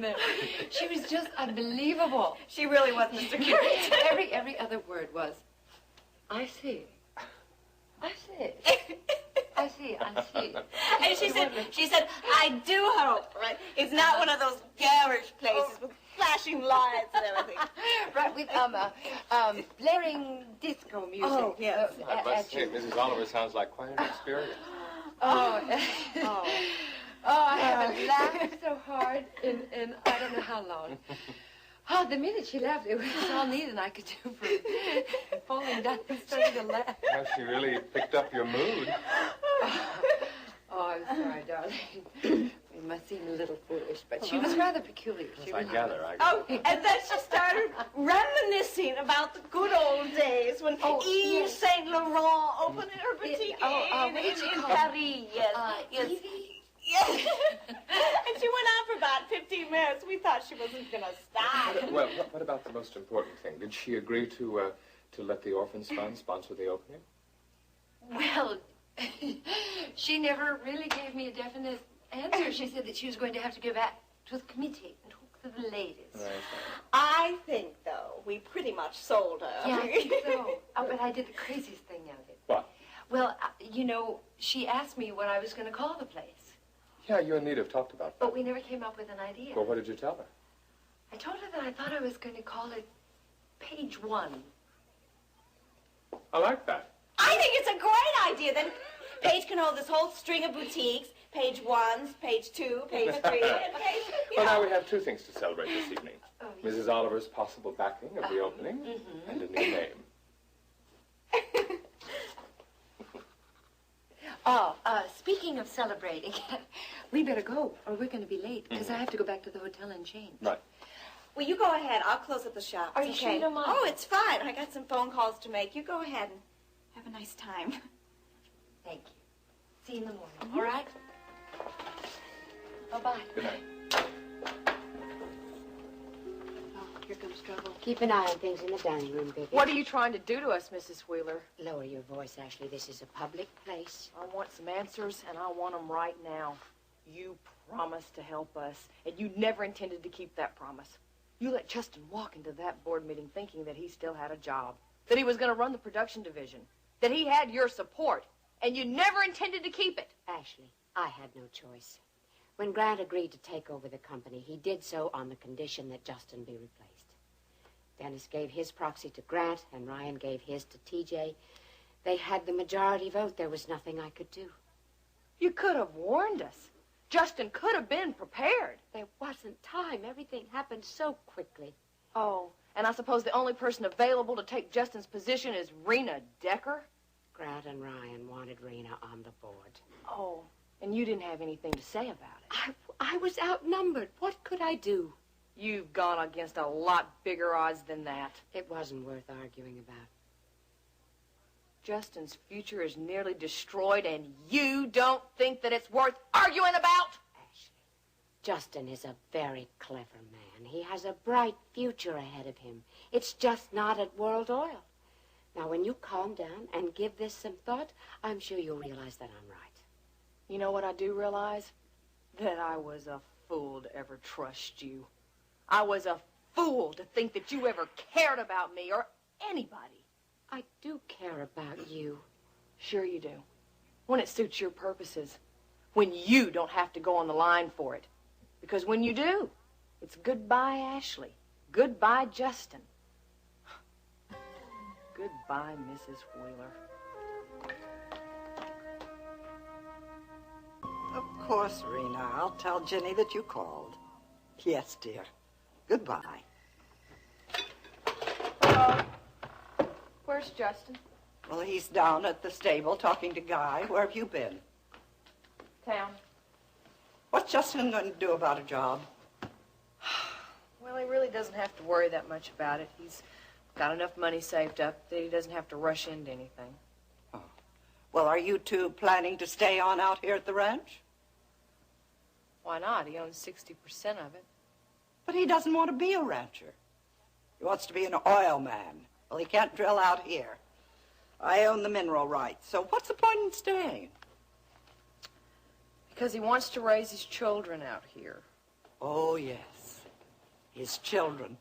in there. She was just unbelievable. She really was, Mr. Carrington. Every other word was, I see. I see. I see. I see. And she said, I do hope, right? It's not one of those garish places with flashing lights and everything. Right, with, blaring disco music. Oh, yes. I must say, Mrs. Oliver sounds like quite an experience. Oh, I haven't laughed so hard in I don't know how long. Oh, the minute she laughed, it was all Nita and I could do for falling down and starting to laugh. Well, she really picked up your mood. Oh, I'm sorry, darling. It must seem a little foolish, but she was rather peculiar. Yes, I gather. Oh, and then she started reminiscing about the good old days when Yves Saint Laurent opened her boutique in Paris. Yes. Yes. And she went on for about 15 minutes. We thought she wasn't going to stop. Well, what about the most important thing? Did she agree to let the Orphans Fund sponsor the opening? Well, she never really gave me a definite answer. She said that she was going to have to go back to the committee and talk to the ladies. Right. I think, though, we pretty much sold her. Yeah, I think so. Oh, but I did the craziest thing out of it. What? Well, you know, she asked me what I was going to call the place. Yeah, you and Nita have talked about that. But we never came up with an idea. Well, what did you tell her? I told her that I thought I was going to call it Page One. I like that. I think it's a great idea. Then Page can hold this whole string of boutiques. Page 1, Page 2, Page 3, and Page... Well, now we have two things to celebrate this evening. Mrs. Oliver's possible backing of the opening and a new name. Speaking of celebrating, we better go or we're going to be late because I have to go back to the hotel and change. Right. Well, you go ahead. I'll close up the shop. Are you sure you don't mind? Oh, it's fine. I got some phone calls to make. You go ahead and have a nice time. Thank you. See you in the morning, all right? Bye-bye. Good night. Here comes trouble. Keep an eye on things in the dining room, Vicky. What are you trying to do to us, Mrs. Wheeler? Lower your voice, Ashley. This is a public place. I want some answers, and I want them right now. You promised to help us, and you never intended to keep that promise. You let Justin walk into that board meeting thinking that he still had a job, that he was going to run the production division, that he had your support, and you never intended to keep it. Ashley, I had no choice. When Grant agreed to take over the company, he did so on the condition that Justin be replaced. Dennis gave his proxy to Grant, and Ryan gave his to TJ. They had the majority vote. There was nothing I could do. You could have warned us. Justin could have been prepared. There wasn't time. Everything happened so quickly. Oh, and I suppose the only person available to take Justin's position is Rena Decker? Grant and Ryan wanted Rena on the board. Oh, and you didn't have anything to say about it. I was outnumbered. What could I do? You've gone against a lot bigger odds than that. It wasn't worth arguing about. Justin's future is nearly destroyed, and you don't think that it's worth arguing about? Ashley, Justin is a very clever man. He has a bright future ahead of him. It's just not at World Oil. Now, when you calm down and give this some thought, I'm sure you'll realize that I'm right. You know what I do realize? That I was a fool to ever trust you. I was a fool to think that you ever cared about me or anybody. I do care about you. Sure you do. When it suits your purposes. When you don't have to go on the line for it. Because when you do, it's goodbye, Ashley. Goodbye, Justin. Goodbye, Mrs. Wheeler. Of course, Rena. I'll tell Jenny that you called. Yes, dear. Goodbye. Hello. Where's Justin? Well, he's down at the stable talking to Guy. Where have you been? Town. What's Justin going to do about a job? Well, he really doesn't have to worry that much about it. He's got enough money saved up that he doesn't have to rush into anything. Oh. Well, are you two planning to stay on out here at the ranch? Why not? He owns 60% of it. But he doesn't want to be a rancher. He wants to be an oil man. Well, he can't drill out here. I own the mineral rights, so what's the point in staying? Because he wants to raise his children out here. Oh, yes. his children.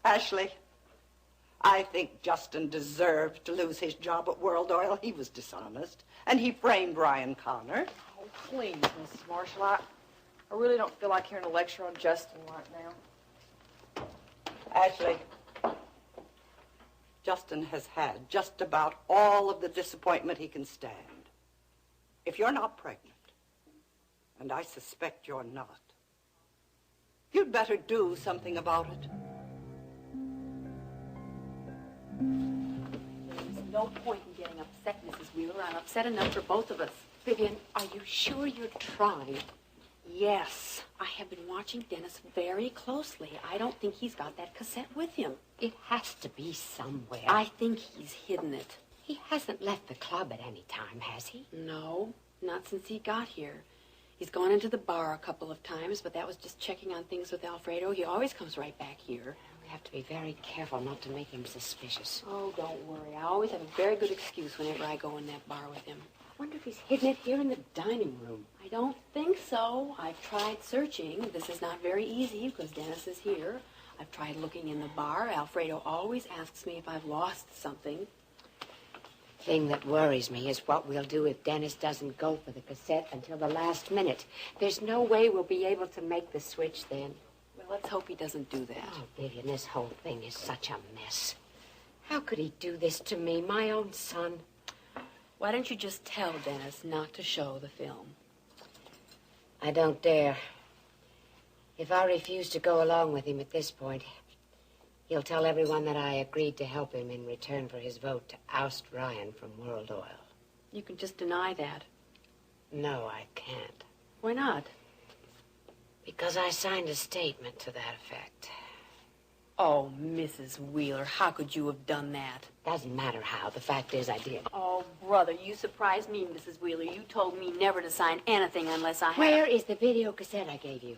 Ashley, I think Justin deserved to lose his job at World Oil. He was dishonest, and he framed Ryan Connor. Oh, please, Mrs. Marshall, I really don't feel like hearing a lecture on Justin right now. Ashley, Justin has had just about all of the disappointment he can stand. If you're not pregnant, and I suspect you're not, you'd better do something about it. There's no point in getting upset, Mrs. Wheeler. I'm upset enough for both of us. Vivian, are you sure you're trying? Yes. I have been watching Dennis very closely. I don't think he's got that cassette with him. It has to be somewhere. I think he's hidden it. He hasn't left the club at any time, has he? No, not since he got here. He's gone into the bar a couple of times, but that was just checking on things with Alfredo. He always comes right back here. We have to be very careful not to make him suspicious. Oh, don't worry. I always have a very good excuse whenever I go in that bar with him. I wonder if he's hidden it here in the dining room. I don't think so. I've tried searching. This is not very easy because Dennis is here. I've tried looking in the bar. Alfredo always asks me if I've lost something. The thing that worries me is what we'll do if Dennis doesn't go for the cassette until the last minute. There's no way we'll be able to make the switch then. Well, let's hope he doesn't do that. Oh, Vivian, this whole thing is such a mess. How could he do this to me, my own son? Why don't you just tell Dennis not to show the film? I don't dare. If I refuse to go along with him at this point, he'll tell everyone that I agreed to help him in return for his vote to oust Ryan from World Oil. You can just deny that. No, I can't. Why not? Because I signed a statement to that effect. Oh, Mrs. Wheeler, how could you have done that? Doesn't matter how. The fact is I did. Oh, brother, you surprised me, Mrs. Wheeler. You told me never to sign anything unless I had... Where is the video cassette I gave you?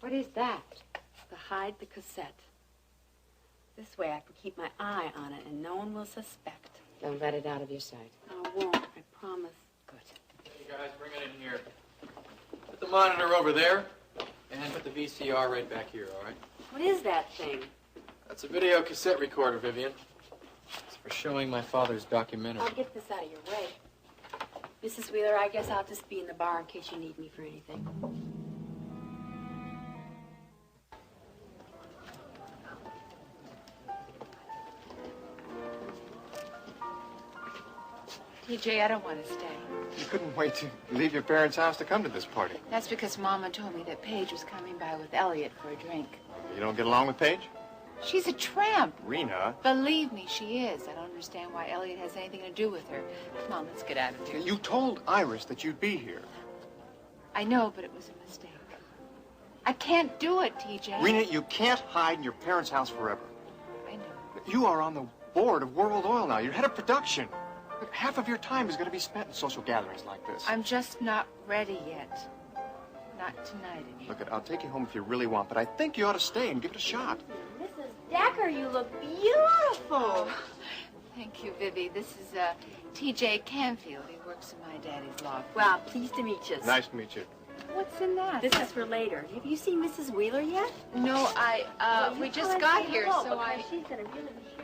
What is that? To hide the cassette. This way I can keep my eye on it and no one will suspect. Don't let it out of your sight. I won't, I promise. Good. Hey, guys, bring it in here. Put the monitor over there. And put the VCR right back here, all right? What is that thing? That's a video cassette recorder, Vivian. It's for showing my father's documentary. I'll get this out of your way. Mrs. Wheeler, I guess I'll just be in the bar in case you need me for anything. TJ, I don't want to stay. You couldn't wait to leave your parents' house to come to this party. That's because Mama told me that Paige was coming by with Elliot for a drink. You don't get along with Paige? She's a tramp. Rena. Believe me, she is. I don't understand why Elliot has anything to do with her. Come on, let's get out of here. You told Iris that you'd be here. I know, but it was a mistake. I can't do it, TJ. Rena, you can't hide in your parents' house forever. I know. You are on the board of World Oil now. You're head of production. Look, half of your time is going to be spent in social gatherings like this. I'm just not ready yet. Not tonight, anyway. Look, I'll take you home if you really want, but I think you ought to stay and give it a shot. Mrs. Decker, you look beautiful. Oh, thank you, Vivi. This is T.J. Canfield. He works in my daddy's law firm. Well, pleased to meet you. Nice to meet you. What's in that? This is for later. Have you seen Mrs. Wheeler yet? No, we just got here, so She's going to really be